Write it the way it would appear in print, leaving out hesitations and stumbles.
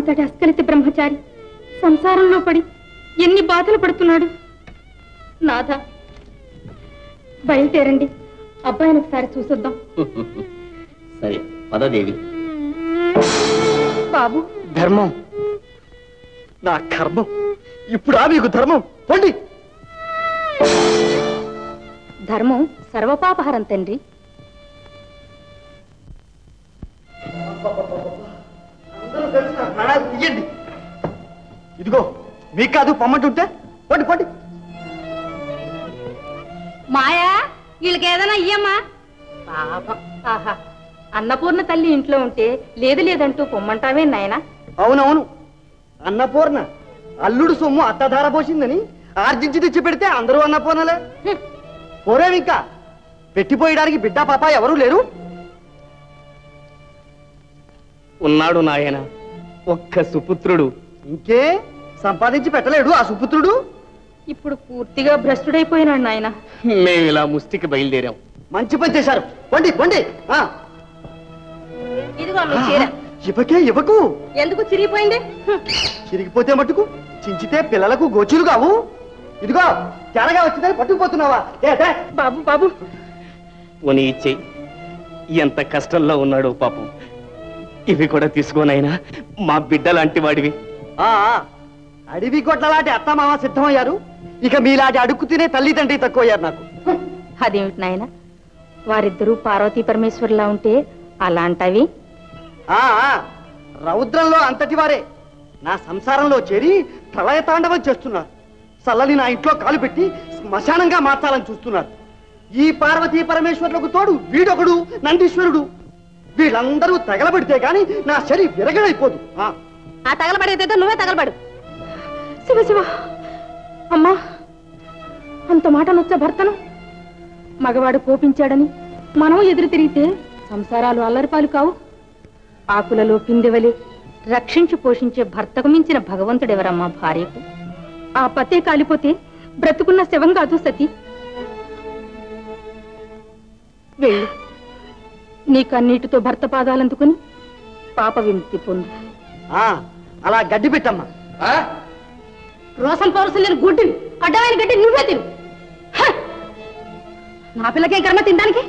అంతటి అస్కలిత బ్రహ్మచారి సంసారంలో పడి ఎన్ని బాధలు పడుతున్నాడు. నాథ, బయలుదేరండి, అబ్బాయిని ఒకసారి చూసొద్దాం. సరే పదదేవి. బాబు, ధర్మం నా కర్మం. ఇప్పుడు మీకు ధర్మం. పండి. ధర్మం సర్వపాపహరం తండ్రి. అందరూ కలిసి నా ప్రాణాలు తీయండి. ఇదిగో మీకు కాదు పొమ్మంటుంటే పండి పండి. మాయా, వీళ్ళకి ఏదైనా ఇయ్యమ్మా. పాపం. ఆహా, అన్నపూర్ణ తల్లి ఇంట్లో ఉంటే లేదు లేదంటూ పొమ్మంటావే నాయనా? అవునవును, అన్నపూర్ణ అల్లుడు సొమ్ము అత్తధార పోసిందని ఆర్జించి తెచ్చి పెడితే అందరూ అన్నపూర్ణలే. పోరేవింకా పెట్టిపోయడానికి బిడ్డ పాప ఎవరూ లేరు. ఉన్నాడు నాయన, ఒక్క సుపుత్రుడు. ఇంకే సంపాదించి పెట్టలేడు ఆ సుపుత్రుడు. ఇప్పుడు పూర్తిగా భ్రష్టుడైపోయినాడు నాయన. మేము ఇలా ముష్టికి బయలుదేరాం. మంచి పని చేశారు. పండి పండి. ఇదిగో మీ చీర. ఇవ్వకే ఇవ్వకు. ఎందుకు చిరిగిపోయింది? చిరిగిపోతే మట్టుకు చించితే పిల్లలకు గోచులు కావు. ఇదిగో తెరగా వచ్చిందని పట్టుకుపోతున్నావా? బాబు బాబు, పోనీ ఇచ్చేయి. ఎంత కష్టంలో ఉన్నాడు పాపం. ఇవి కూడా తీసుకోనైనా, మా బిడ్డ లాంటి వాడివి. అడవి గొడ్ల లాంటి అత్త మామ సిద్ధమయ్యారు. ఇక మీలాంటి అడుక్కు తినే తల్లి తండ్రి తక్కువయ్యారు నాకు. అదేమిటి నాయన, వారిద్దరూ పార్వతీ పరమేశ్వర్లా ఉంటే అలాంటవి? రౌద్రంలో అంతటి వారే నా సంసారంలో చేరి ప్రళయ తాండవం చేస్తున్నారు. చల్లని నా ఇంట్లో కాలు పెట్టి శ్మశానంగా మార్చాలని చూస్తున్నారు. ఈ పార్వతీ పరమేశ్వర్లకు తోడు వీడొకడు నందీశ్వరుడు. వీళ్ళందరూ తగలబడితే గాని నా శరీ విరగడైపోదు. ఆ తగలబడేదేదో నువ్వే తగలబడు. శివ శివ. అమ్మా, అంత మాట నొచ్చ భర్తను. మగవాడు కోపించాడని మనం ఎదురు తిరిగితే సంసారాలు అల్లరిపాలు కావు. ఆకులలో పిందెవలి రక్షించి పోషించే భర్తకు మించిన భగవంతుడెవరమ్మా భార్యకు? ఆ పతే కాలిపోతే బ్రతుకున్న శవం కాదు సతీ. వెళ్ళు, నీ కన్నీటితో భర్త పాదాలందుకుని పాప విముక్తి పొందు. అలా గడ్డి పెట్టమ్మా. రోసం పౌరసం లేని గుడ్డివి, అడ్డమైన గడ్డి నువ్వే తిను. నా పిల్లకే కర్మ తినడానికి.